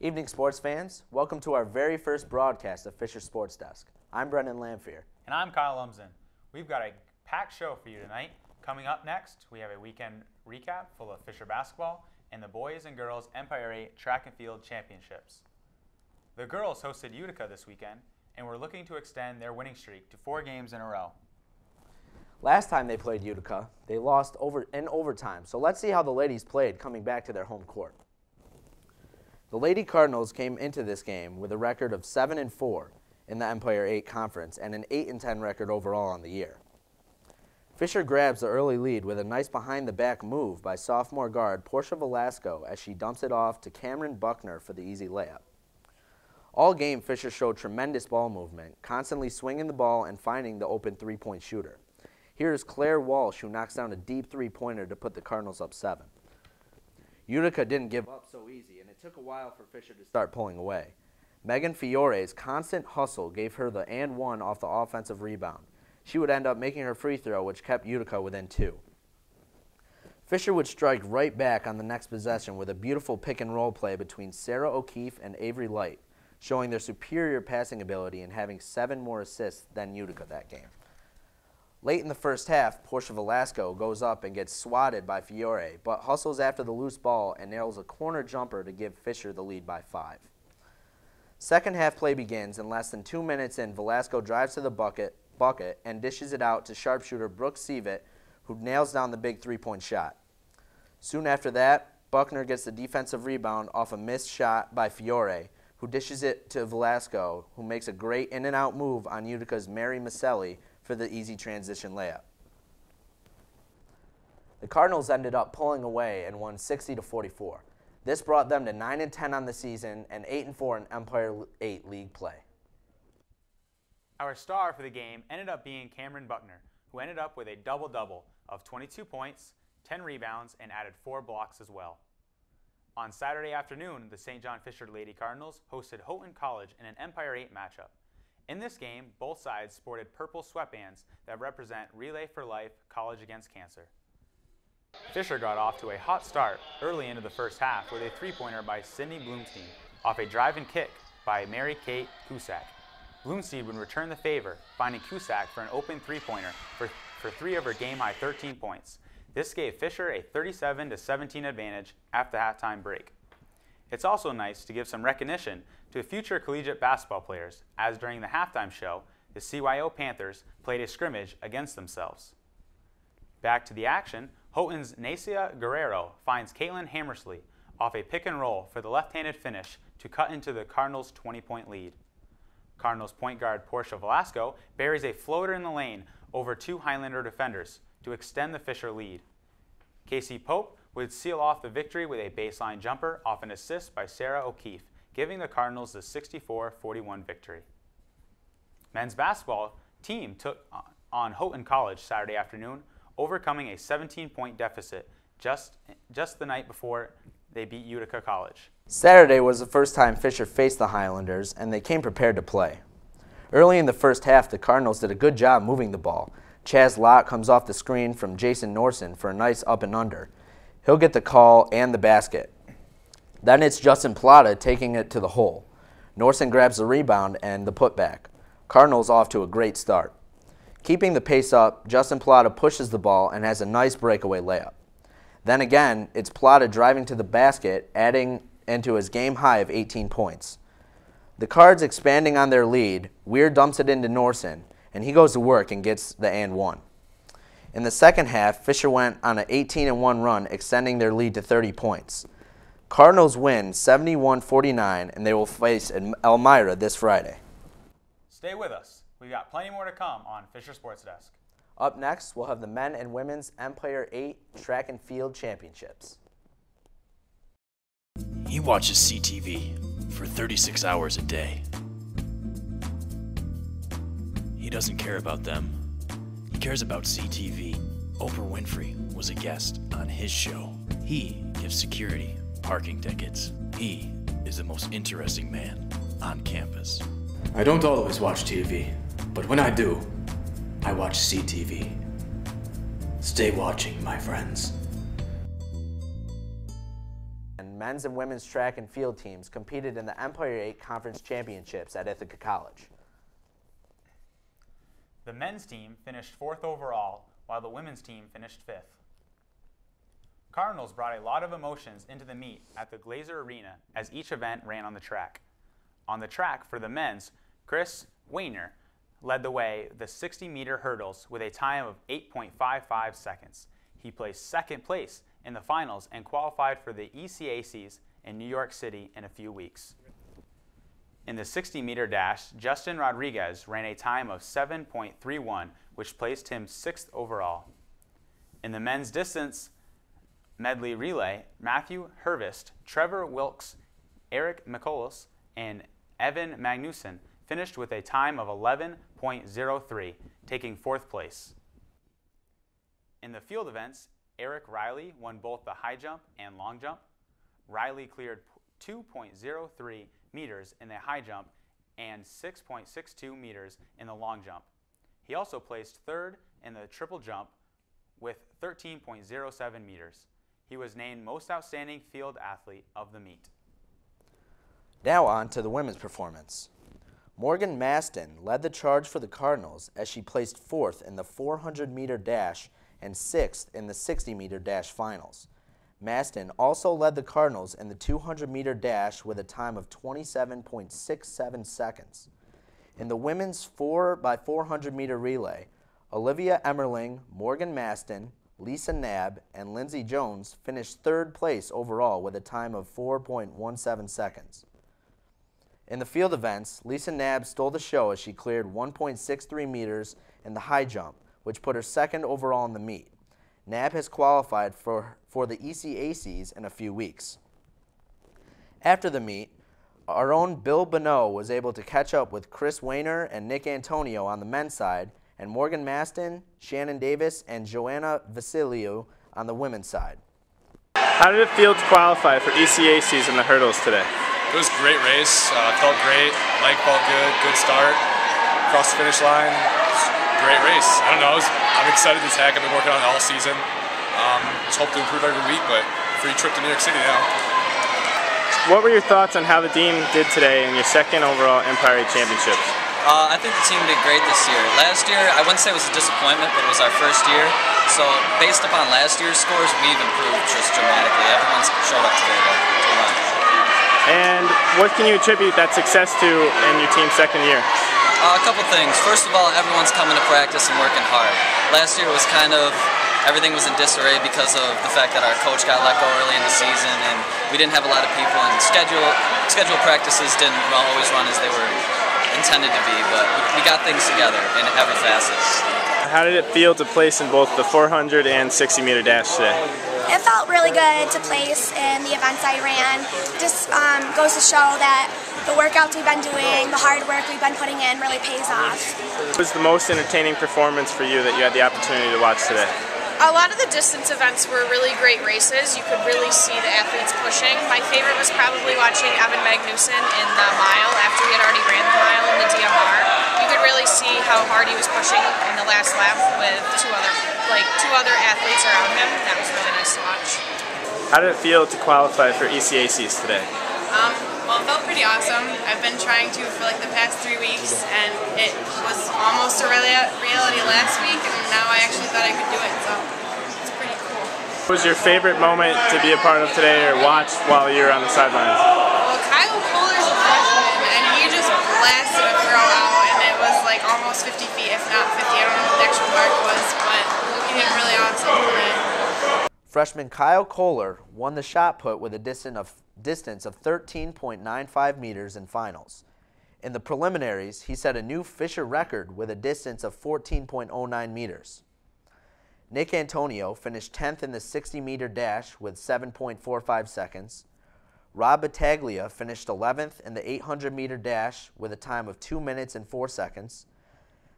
Evening sports fans, welcome to our very first broadcast of Fisher Sports Desk. I'm Brendan Lamphere. And I'm Kyle Lumsden. We've got a packed show for you tonight. Coming up next, we have a weekend recap full of Fisher basketball and the boys and girls Empire 8 Track and Field Championships. The girls hosted Utica this weekend and were looking to extend their winning streak to 4 games in a row. Last time they played Utica, they lost in overtime, so let's see how the ladies played coming back to their home court. The Lady Cardinals came into this game with a record of 7-4 in the Empire 8 Conference and an 8-10 record overall on the year. Fisher grabs the early lead with a nice behind-the-back move by sophomore guard Portia Velasco as she dumps it off to Cameron Buckner for the easy layup. All game, Fisher showed tremendous ball movement, constantly swinging the ball and finding the open three-point shooter. Here's Claire Walsh, who knocks down a deep three-pointer to put the Cardinals up 7. Utica didn't give up so easy, and it took a while for Fisher to start pulling away. Megan Fiore's constant hustle gave her the and one off the offensive rebound. She would end up making her free throw, which kept Utica within 2. Fisher would strike right back on the next possession with a beautiful pick-and-roll play between Sarah O'Keefe and Avery Light, showing their superior passing ability and having 7 more assists than Utica that game. Late in the first half, Portia Velasco goes up and gets swatted by Fiore, but hustles after the loose ball and nails a corner jumper to give Fisher the lead by 5. Second half play begins, and less than 2 minutes in, Velasco drives to the bucket and dishes it out to sharpshooter Brooke Seavitt, who nails down the big three-point shot. Soon after that, Buckner gets the defensive rebound off a missed shot by Fiore, who dishes it to Velasco, who makes a great in-and-out move on Utica's Mary Maselli for the easy transition layup. The Cardinals ended up pulling away and won 60-44. This brought them to 9-10 on the season and 8-4 in Empire 8 league play. Our star for the game ended up being Cameron Buckner, who ended up with a double-double of 22 points, 10 rebounds, and added 4 blocks as well. On Saturday afternoon, the St. John Fisher Lady Cardinals hosted Houghton College in an Empire 8 matchup. In this game, both sides sported purple sweatbands that represent Relay for Life College Against Cancer. Fisher got off to a hot start early into the first half with a three-pointer by Sydney Bloomstein off a drive and kick by Mary Kate Cusack. Bloomstein would return the favor, finding Cusack for an open three-pointer for 3 of her game-high 13 points. This gave Fisher a 37-17 advantage after the halftime break. It's also nice to give some recognition to future collegiate basketball players, as during the halftime show, the CYO Panthers played a scrimmage against themselves. Back to the action, Houghton's Nacia Guerrero finds Caitlin Hammersley off a pick and roll for the left-handed finish to cut into the Cardinals' 20-point lead. Cardinals point guard Portia Velasco buries a floater in the lane over 2 Highlander defenders to extend the Fisher lead. Casey Pope would seal off the victory with a baseline jumper off an assist by Sarah O'Keefe, giving the Cardinals the 64-41 victory. Men's basketball team took on Houghton College Saturday afternoon, overcoming a 17-point deficit just the night before they beat Utica College. Saturday was the first time Fisher faced the Highlanders, and they came prepared to play. Early in the first half, the Cardinals did a good job moving the ball. Chaz Lott comes off the screen from Jason Norson for a nice up and under. He'll get the call and the basket. Then it's Justin Plata taking it to the hole. Norson grabs the rebound and the putback. Cardinals off to a great start. Keeping the pace up, Justin Plata pushes the ball and has a nice breakaway layup. Then again, it's Plata driving to the basket, adding into his game high of 18 points. The Cards expanding on their lead, Weir dumps it into Norson, and he goes to work and gets the and one. In the second half, Fisher went on an 18-1 run, extending their lead to 30 points. Cardinals win 71-49, and they will face Elmira this Friday. Stay with us. We've got plenty more to come on Fisher Sports Desk. Up next, we'll have the men and women's Empire 8 Track and Field Championships. He watches CTV for 36 hours a day. He doesn't care about them. He cares about CTV. Oprah Winfrey was a guest on his show. He gives security parking tickets. He is the most interesting man on campus. I don't always watch TV, but when I do, I watch CTV. Stay watching, my friends. And men's and women's track and field teams competed in the Empire 8 Conference Championships at Ithaca College. The men's team finished 4th overall, while the women's team finished 5th. Cardinals brought a lot of emotions into the meet at the Glazer Arena as each event ran on the track. On the track for the men's, Chris Weiner led the way the 60-meter hurdles with a time of 8.55 seconds. He placed second place in the finals and qualified for the ECACs in New York City in a few weeks. In the 60-meter dash, Justin Rodriguez ran a time of 7.31, which placed him 6th overall. In the men's distance medley relay, Matthew Hervist, Trevor Wilkes, Eric McCullis, and Evan Magnuson finished with a time of 11.03, taking 4th place. In the field events, Eric Riley won both the high jump and long jump. Riley cleared 2.03 meters in the high jump and 6.62 meters in the long jump. He also placed 3rd in the triple jump with 13.07 meters. He was named Most Outstanding Field Athlete of the meet. Now on to the women's performance. Morgan Maston led the charge for the Cardinals as she placed 4th in the 400-meter dash and 6th in the 60-meter dash finals. Maston also led the Cardinals in the 200-meter dash with a time of 27.67 seconds. In the women's 4x400-meter relay, Olivia Emmerling, Morgan Maston, Lisa Knabb, and Lindsay Jones finished 3rd place overall with a time of 4.17 seconds. In the field events, Lisa Knabb stole the show as she cleared 1.63 meters in the high jump, which put her 2nd overall in the meet. Knabb has qualified for the ECACs in a few weeks. After the meet, our own Bill Bonneau was able to catch up with Chris Weiner and Nick Antonio on the men's side, and Morgan Maston, Shannon Davis, and Joanna Vasiliou on the women's side. How did it feel to qualify for ECACs in the hurdles today? It was a great race. Felt great. Leg felt good. Good start. Across the finish line. Great race. I don't know. I'm excited to tag. I've been working on it all season. Just hope to improve every week, but free trip to New York City now. What were your thoughts on how the team did today in your 2nd overall Empire 8 Championships? I think the team did great this year. Last year, I wouldn't say it was a disappointment, but it was our first year. So based upon last year's scores, we've improved just dramatically. Everyone's showed up today to run. And what can you attribute that success to in your team's 2nd year? A couple things. First of all, everyone's coming to practice and working hard. Last year was kind of, everything was in disarray because of the fact that our coach got let go early in the season and we didn't have a lot of people, and scheduled practices didn't always run as they were intended to be, but we got things together in every facet. How did it feel to place in both the 400 and 60-meter dash today? It felt really good to place in the events I ran. It just goes to show that the workouts we've been doing, the hard work we've been putting in really pays off. What was the most entertaining performance for you that you had the opportunity to watch today? A lot of the distance events were really great races. You could really see the athletes pushing. My favorite was probably watching Evan Magnuson in the mile after he had already ran the mile in the DMR. You could really see how hard he was pushing in the last lap with two other athletes around him. That was really nice to watch. How did it feel to qualify for ECACs today? Well, it felt pretty awesome. I've been trying to for like the past 3 weeks, and it was almost a reality last week, and now I actually thought I could do it, so it's pretty cool. What was your favorite moment to be a part of today or watch while you were on the sidelines? Well, Kyle Kohler's a freshman, and he just blasted a throw out, and it was like almost 50 feet, if not 50. I don't know what the actual mark was, but he did really awesome today. Freshman Kyle Kohler won the shot put with a distance of 13.95 meters in finals. In the preliminaries, he set a new Fisher record with a distance of 14.09 meters. Nick Antonio finished 10th in the 60-meter dash with 7.45 seconds. Rob Battaglia finished 11th in the 800-meter dash with a time of 2 minutes and 4 seconds.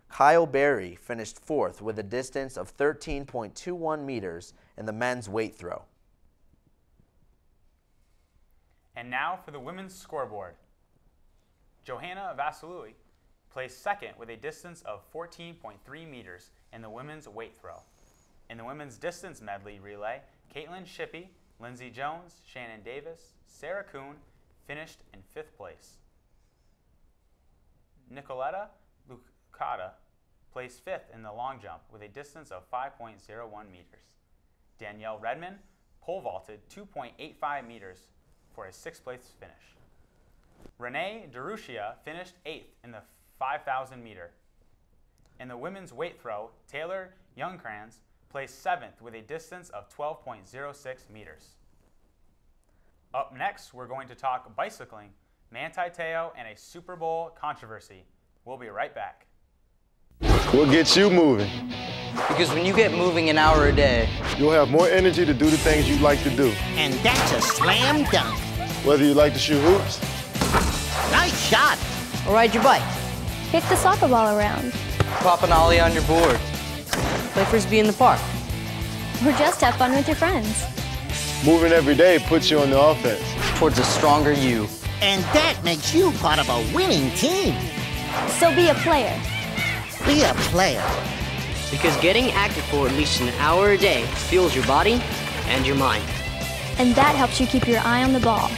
Kyle Berry finished 4th with a distance of 13.21 meters in the men's weight throw. And now for the women's scoreboard. Johanna Vasiliou placed 2nd with a distance of 14.3 meters in the women's weight throw. In the women's distance medley relay, Caitlin Shippey Lindsey Jones, Shannon Davis, Sarah Kuhn finished in 5th place. Nicoletta Lucata placed 5th in the long jump with a distance of 5.01 meters. Danielle Redmond pole vaulted 2.85 meters for a 6th place finish. Renee DeRushia finished 8th in the 5,000 meter. In the women's weight throw, Taylor Youngkrans placed 7th with a distance of 12.06 meters. Up next, we're going to talk bicycling, Manti Te'o, and a Super Bowl controversy. We'll be right back. What gets you moving? Because when you get moving an hour a day, you'll have more energy to do the things you like to do. And that's a slam dunk. Whether you like to shoot hoops, nice shot, or ride your bike, kick the soccer ball around, pop an ollie on your board, play frisbee in the park, or just have fun with your friends. Moving every day puts you on the offense. Towards a stronger you. And that makes you part of a winning team. So be a player. Be a player. Because getting active for at least an hour a day fuels your body and your mind. And that helps you keep your eye on the ball.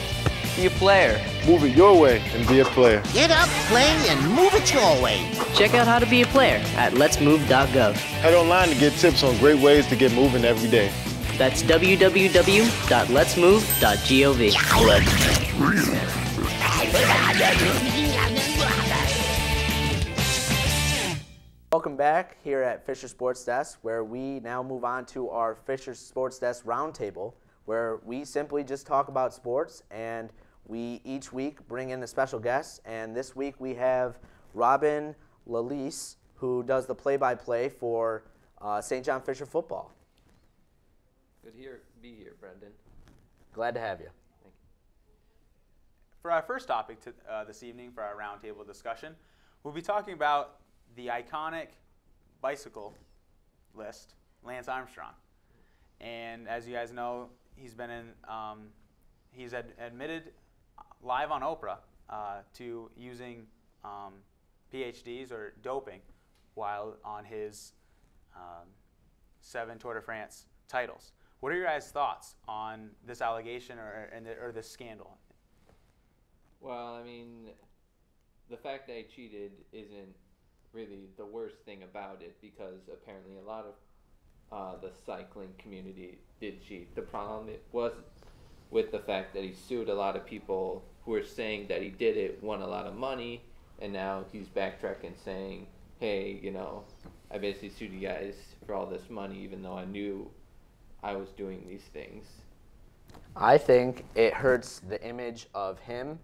Be a player. Move it your way and be a player. Get up, play, and move it your way. Check out how to be a player at letsmove.gov. Head online to get tips on great ways to get moving every day. That's www.letsmove.gov. Welcome back here at Fisher Sports Desk, where we now move on to our Fisher Sports Desk Roundtable, where we simply just talk about sports, and we each week bring in a special guest. And this week we have Robin Lalise, who does the play-by-play for St. John Fisher football. Good to be here, Brendan. Glad to have you. Thank you. For our first topic this evening for our roundtable discussion, we'll be talking about the iconic bicycle list, Lance Armstrong. And as you guys know, he's been in, he's admitted live on Oprah to using PhDs or doping while on his 7 Tour de France titles. What are your guys' thoughts on this allegation or this scandal? Well, I mean, the fact that he cheated isn't really the worst thing about it, because apparently a lot of the cycling community did cheat. The problem was with the fact that he sued a lot of people who were saying that he did it, won a lot of money, and now he's backtracking saying, hey, you know, I basically sued you guys for all this money even though I knew I was doing these things. I think it hurts the image of him,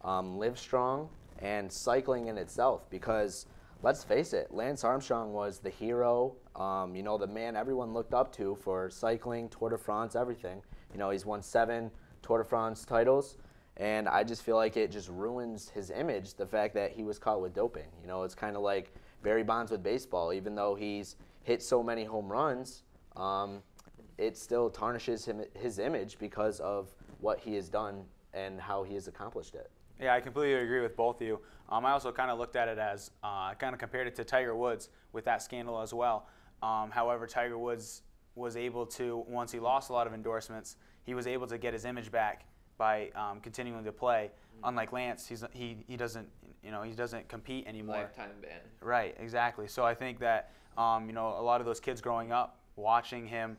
Livestrong, and cycling in itself, because let's face it, Lance Armstrong was the hero, you know, the man everyone looked up to for cycling, Tour de France, everything. You know, he's won 7 Tour de France titles, and I just feel like it just ruins his image, the fact that he was caught with doping. You know, it's kind of like Barry Bonds with baseball. Even though he's hit so many home runs, it still tarnishes his image because of what he has done and how he has accomplished it. Yeah, I completely agree with both of you. I also kind of looked at it as, kind of compared it to Tiger Woods with that scandal as well. However, Tiger Woods was able to, once he lost a lot of endorsements, he was able to get his image back by continuing to play. Unlike Lance, he doesn't, you know, he doesn't compete anymore. Lifetime ban. Right, exactly. So I think that, you know, a lot of those kids growing up watching him,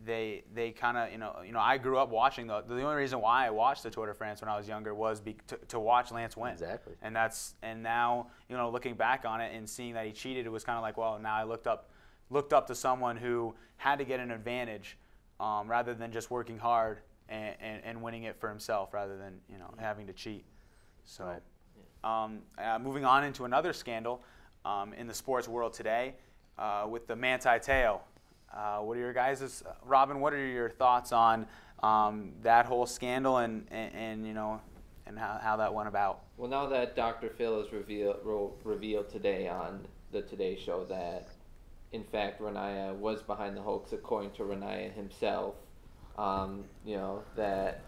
they kind of, you know, I grew up watching the only reason why I watched the Tour de France when I was younger was to watch Lance win. Exactly. And now, you know, looking back on it and seeing that he cheated, it was kind of like, well, now I looked up to someone who had to get an advantage, rather than just working hard and winning it for himself, rather than, you know, having to cheat. So, moving on into another scandal in the sports world today, with the Manti Te'o. What are your guys' Robin? What are your thoughts on that whole scandal and you know, and how that went about? Well, now that Dr. Phil has revealed today on the Today Show that, in fact, Renaya was behind the hoax, according to Renaya himself. You know, that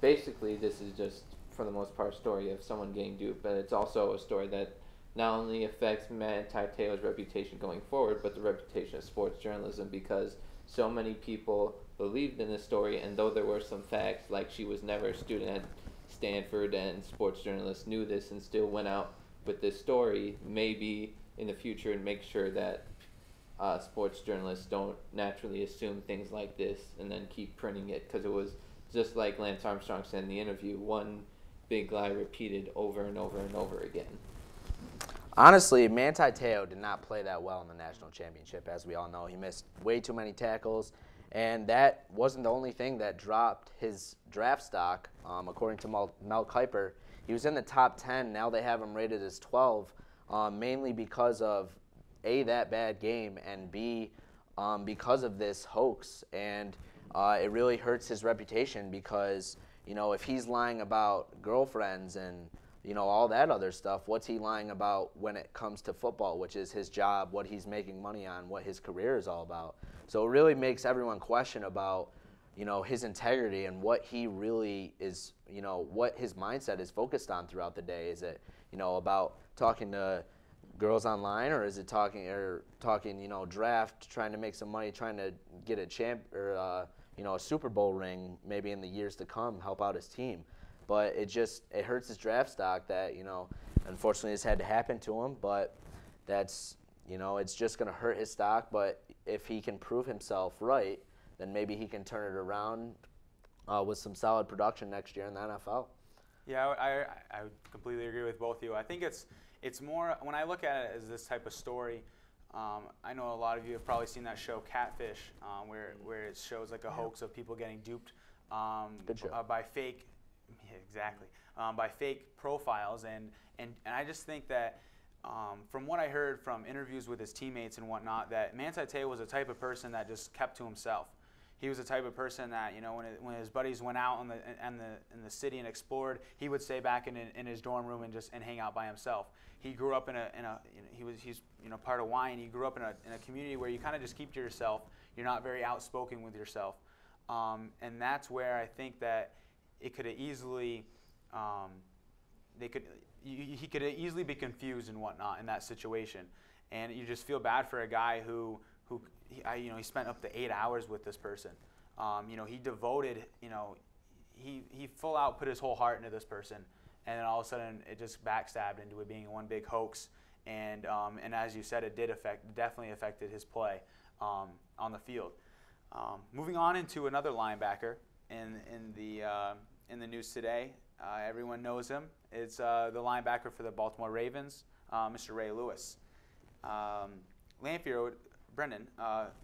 basically this is just, for the most part, a story of someone getting duped, but it's also a story that not only affects Manti Te'o's reputation going forward, but the reputation of sports journalism, because so many people believed in the story, and though there were some facts, like she was never a student at Stanford and sports journalists knew this and still went out with this story, maybe in the future and make sure that sports journalists don't naturally assume things like this and then keep printing it, because it was just like Lance Armstrong said in the interview, one big lie repeated over and over and over again. Honestly, Manti Te'o did not play that well in the national championship, as we all know. He missed way too many tackles, and that wasn't the only thing that dropped his draft stock. According to Mel Kiper, he was in the top 10. Now they have him rated as 12, mainly because of A, that bad game, and B, because of this hoax. And it really hurts his reputation because, if he's lying about girlfriends and all that other stuff, what's he lying about when it comes to football, which is his job, what he's making money on, what his career is all about. So it really makes everyone question about, his integrity and what he really is, what his mindset is focused on throughout the day. Is it, about talking to girls online, or is it talking, draft, trying to make some money, trying to get a a Super Bowl ring maybe in the years to come, help out his team. But it hurts his draft stock that, unfortunately this had to happen to him. But that's, it's just going to hurt his stock. But if he can prove himself right, then maybe he can turn it around with some solid production next year in the NFL. Yeah, I would completely agree with both of you. I think it's more, when I look at it as this type of story, I know a lot of you have probably seen that show Catfish, where it shows like a hoax of people getting duped by fake. Yeah, exactly. By fake profiles, and I just think that from what I heard from interviews with his teammates and whatnot, that Manti Te'o was a type of person that just kept to himself. He was the type of person that, when his buddies went out in the city and explored, he would stay back in his dorm room and hang out by himself. He grew up he's part of Wine. He grew up in a community where you kind of just keep to yourself. You're not very outspoken with yourself, and that's where I think that it could have easily, he could easily be confused and whatnot in that situation, and you just feel bad for a guy who he spent up to 8 hours with this person. He devoted, he full out put his whole heart into this person, and then all of a sudden it just backstabbed into it being one big hoax, and as you said, it definitely affected his play on the field. Moving on into another linebacker in the news today. Everyone knows him. It's the linebacker for the Baltimore Ravens, Mr. Ray Lewis. Lanfield, Brendan,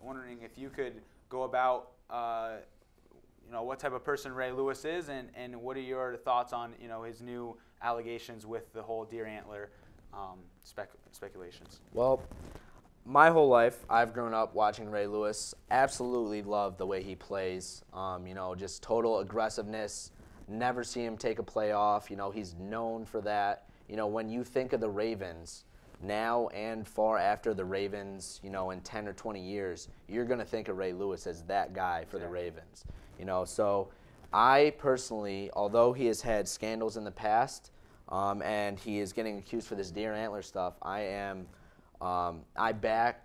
wondering if you could go about what type of person Ray Lewis is, and what are your thoughts on his new allegations with the whole deer antler speculations? Well, my whole life, I've grown up watching Ray Lewis. Absolutely love the way he plays. Just total aggressiveness. Never see him take a play off. He's known for that. When you think of the Ravens now and far after the Ravens, in 10 or 20 years, you're going to think of Ray Lewis as that guy for the Ravens. So I personally, although he has had scandals in the past, and he is getting accused for this deer antler stuff, I back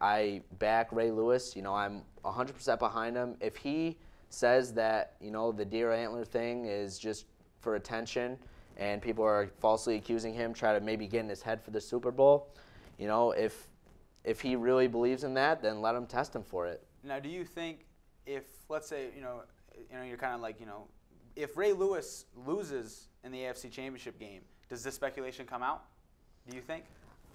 Ray Lewis. I'm 100% behind him. If he says that the deer antler thing is just for attention and people are falsely accusing him, try to maybe get in his head for the Super Bowl, if he really believes in that, then let him test him for it. Now, do you think if, let's say, you're kind of like, if Ray Lewis loses in the AFC Championship game, does this speculation come out? Do you think?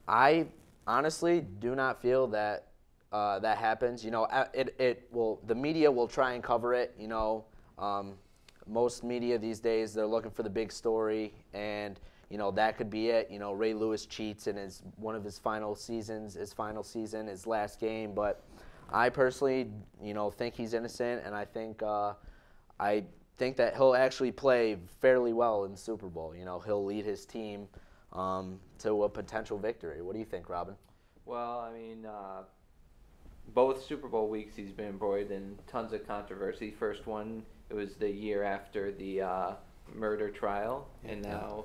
I honestly do not feel that that happens. The media will try and cover it. Most media these days, they're looking for the big story, and that could be it. Ray Lewis cheats in one of his final season, his last game. But I personally, think he's innocent, and I think that he'll actually play fairly well in the Super Bowl. He'll lead his team to a potential victory. What do you think, Robin? Well, both Super Bowl weeks he's been embroiled in tons of controversy. First one, it was the year after the murder trial, and now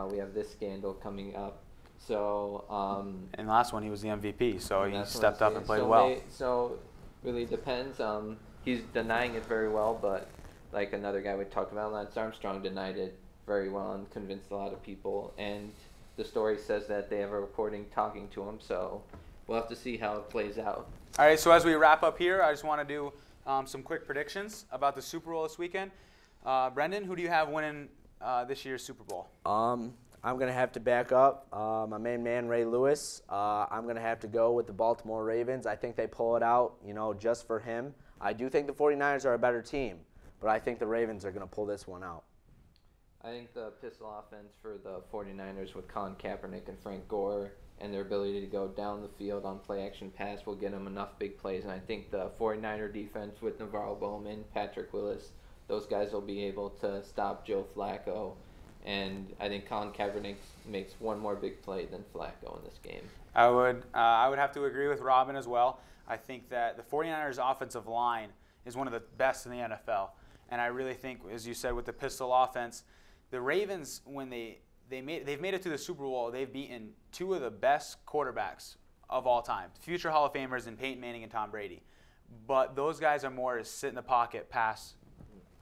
we have this scandal coming up. So, and last one he was the MVP, so he stepped up and played well. really depends. He's denying it very well, but like another guy we talked about, Lance Armstrong, denied it very well and convinced a lot of people. And the story says that they have a recording talking to him, so we'll have to see how it plays out. All right, so as we wrap up here, I just want to do some quick predictions about the Super Bowl this weekend. Brendan, who do you have winning this year's Super Bowl? I'm going to have to back up my main man, Ray Lewis. I'm going to have to go with the Baltimore Ravens. I think they pull it out, just for him. I do think the 49ers are a better team, but I think the Ravens are going to pull this one out. I think the pistol offense for the 49ers with Colin Kaepernick and Frank Gore and their ability to go down the field on play-action pass will get them enough big plays. And I think the 49er defense with Navarro Bowman, Patrick Willis, those guys will be able to stop Joe Flacco. And I think Colin Kaepernick makes one more big play than Flacco in this game. I would have to agree with Robin as well. I think that the 49ers offensive line is one of the best in the NFL. And I really think, as you said, with the pistol offense, the Ravens, when they've made it to the Super Bowl, they've beaten two of the best quarterbacks of all time, future Hall of Famers in Peyton Manning and Tom Brady. But those guys are more sit in the pocket, pass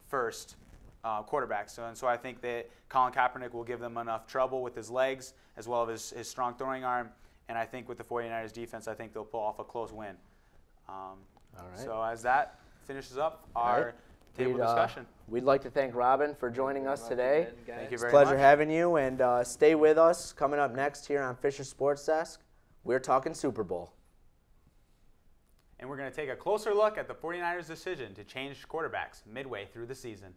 first quarterbacks. And so I think that Colin Kaepernick will give them enough trouble with his legs as well as his strong throwing arm. And I think with the 49ers defense, I think they'll pull off a close win. All right. So as that finishes up our table discussion. We'd like to thank Robin for joining us today. Thank you very much. It's a pleasure having you, and stay with us. Coming up next here on Fisher Sports Desk, we're talking Super Bowl. And we're going to take a closer look at the 49ers' decision to change quarterbacks midway through the season.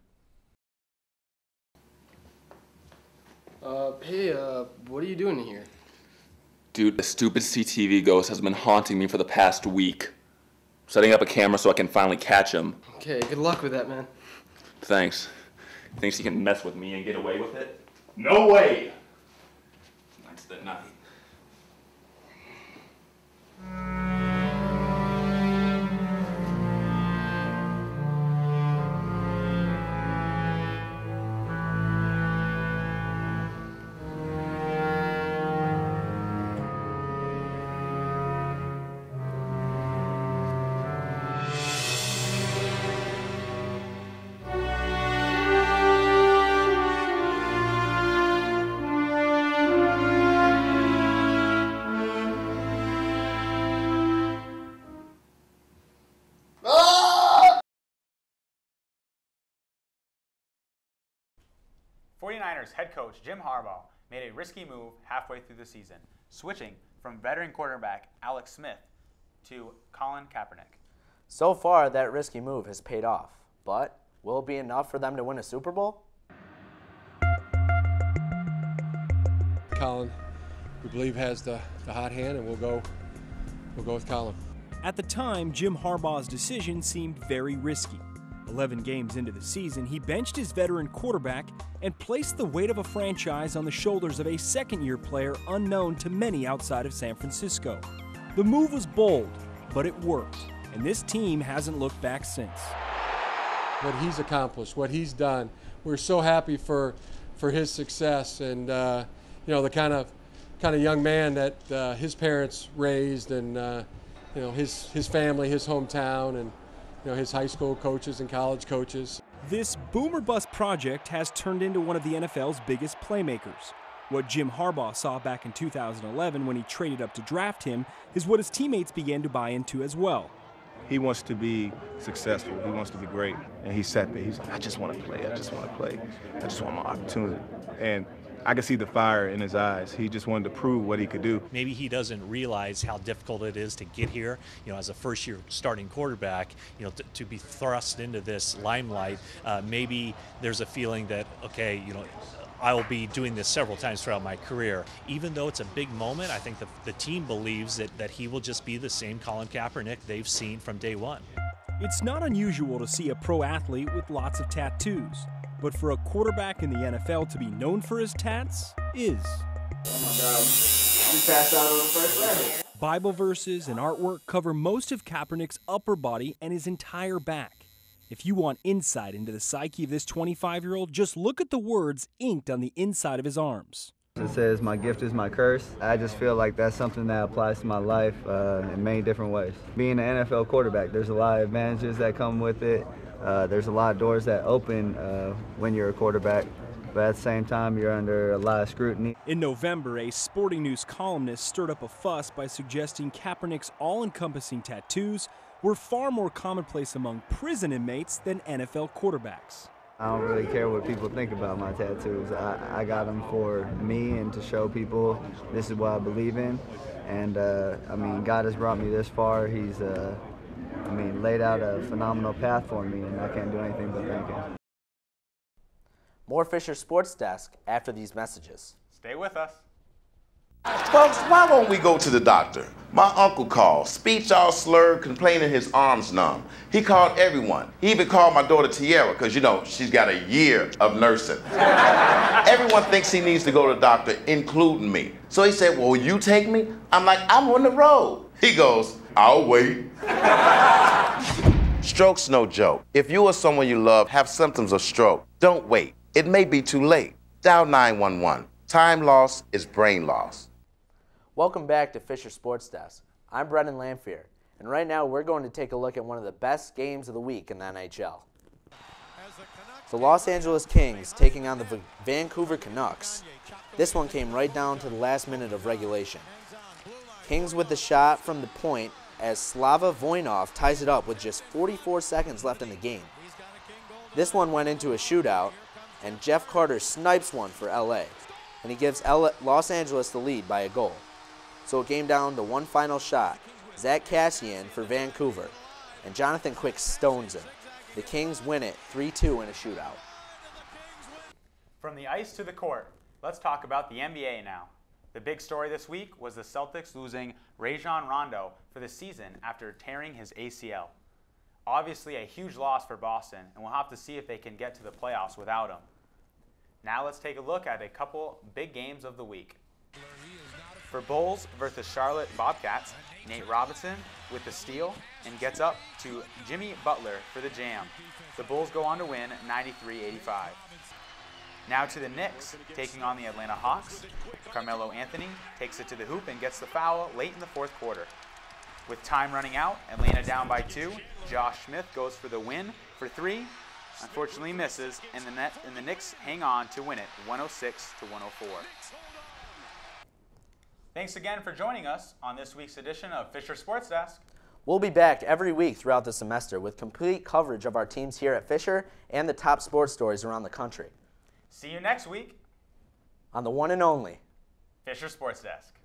Hey, what are you doing here? Dude, the stupid CTV ghost has been haunting me for the past week. Setting up a camera so I can finally catch him. Okay, good luck with that, man. Thanks. Thinks he can mess with me and get away with it? No way! Tonight's the night. Head coach Jim Harbaugh made a risky move halfway through the season, switching from veteran quarterback Alex Smith to Colin Kaepernick. So far, that risky move has paid off, but will it be enough for them to win a Super Bowl? Colin, we believe, has the hot hand, and we'll go with Colin. At the time, Jim Harbaugh's decision seemed very risky. 11 games into the season, he benched his veteran quarterback and placed the weight of a franchise on the shoulders of a second-year player unknown to many outside of San Francisco. The move was bold, but it worked, and this team hasn't looked back since. What he's accomplished, what he's done, we're so happy for his success, and the kind of young man that his parents raised, and his family, his hometown, and his high school coaches and college coaches. This boom or bust project has turned into one of the NFL's biggest playmakers. What Jim Harbaugh saw back in 2011 when he traded up to draft him is what his teammates began to buy into as well. He wants to be successful. He wants to be great. And he sat there. He's like, I just want to play. I just want to play. I just want my opportunity. And I could see the fire in his eyes. He just wanted to prove what he could do. Maybe he doesn't realize how difficult it is to get here. As a first-year starting quarterback, to be thrust into this limelight. Maybe there's a feeling that, okay, I will be doing this several times throughout my career. Even though it's a big moment, I think the team believes that he will just be the same Colin Kaepernick they've seen from day one. It's not unusual to see a pro athlete with lots of tattoos. But for a quarterback in the NFL to be known for his tats is. Bible verses and artwork cover most of Kaepernick's upper body and his entire back. If you want insight into the psyche of this 25-year-old, just look at the words inked on the inside of his arms. It says my gift is my curse. I just feel like that's something that applies to my life in many different ways. Being an NFL quarterback, there's a lot of advantages that come with it. There's a lot of doors that open when you're a quarterback, but at the same time, you're under a lot of scrutiny. In November, a Sporting News columnist stirred up a fuss by suggesting Kaepernick's all-encompassing tattoos were far more commonplace among prison inmates than NFL quarterbacks. I don't really care what people think about my tattoos. I got them for me and to show people this is what I believe in. And I mean, God has brought me this far. He's, laid out a phenomenal path for me, and I can't do anything but thank him. More Fisher Sports Desk after these messages. Stay with us. Folks, why won't we go to the doctor? My uncle called, speech all slurred, complaining his arms numb. He called everyone. He even called my daughter Tiara, because, you know, she's got a year of nursing. Everyone thinks he needs to go to the doctor, including me. So he said, well, will you take me? I'm like, I'm on the road. He goes, I'll wait. Stroke's no joke. If you or someone you love have symptoms of stroke, don't wait. It may be too late. Dial 911. Time loss is brain loss. Welcome back to Fisher Sports Desk. I'm Brendan Lamphere, and right now we're going to take a look at one of the best games of the week in the NHL. The Los Angeles Kings taking on the Vancouver Canucks. This one came right down to the last minute of regulation. Kings with the shot from the point as Slava Voinov ties it up with just 44 seconds left in the game. This one went into a shootout, and Jeff Carter snipes one for LA, and he gives Los Angeles the lead by a goal. So it came down to one final shot, Zach Kassian for Vancouver, and Jonathan Quick stones him. The Kings win it 3-2 in a shootout. From the ice to the court, let's talk about the NBA now. The big story this week was the Celtics losing Rajon Rondo for the season after tearing his ACL. Obviously a huge loss for Boston, and we'll have to see if they can get to the playoffs without him. Now let's take a look at a couple big games of the week. For Bulls versus Charlotte Bobcats, Nate Robinson with the steal and gets up to Jimmy Butler for the jam. The Bulls go on to win 93-85. Now to the Knicks, taking on the Atlanta Hawks. Carmelo Anthony takes it to the hoop and gets the foul late in the fourth quarter. With time running out, Atlanta down by 2. Josh Smith goes for the win for 3. Unfortunately misses, and the Knicks hang on to win it 106-104. Thanks again for joining us on this week's edition of Fisher Sports Desk. We'll be back every week throughout the semester with complete coverage of our teams here at Fisher and the top sports stories around the country. See you next week on the one and only Fisher Sports Desk.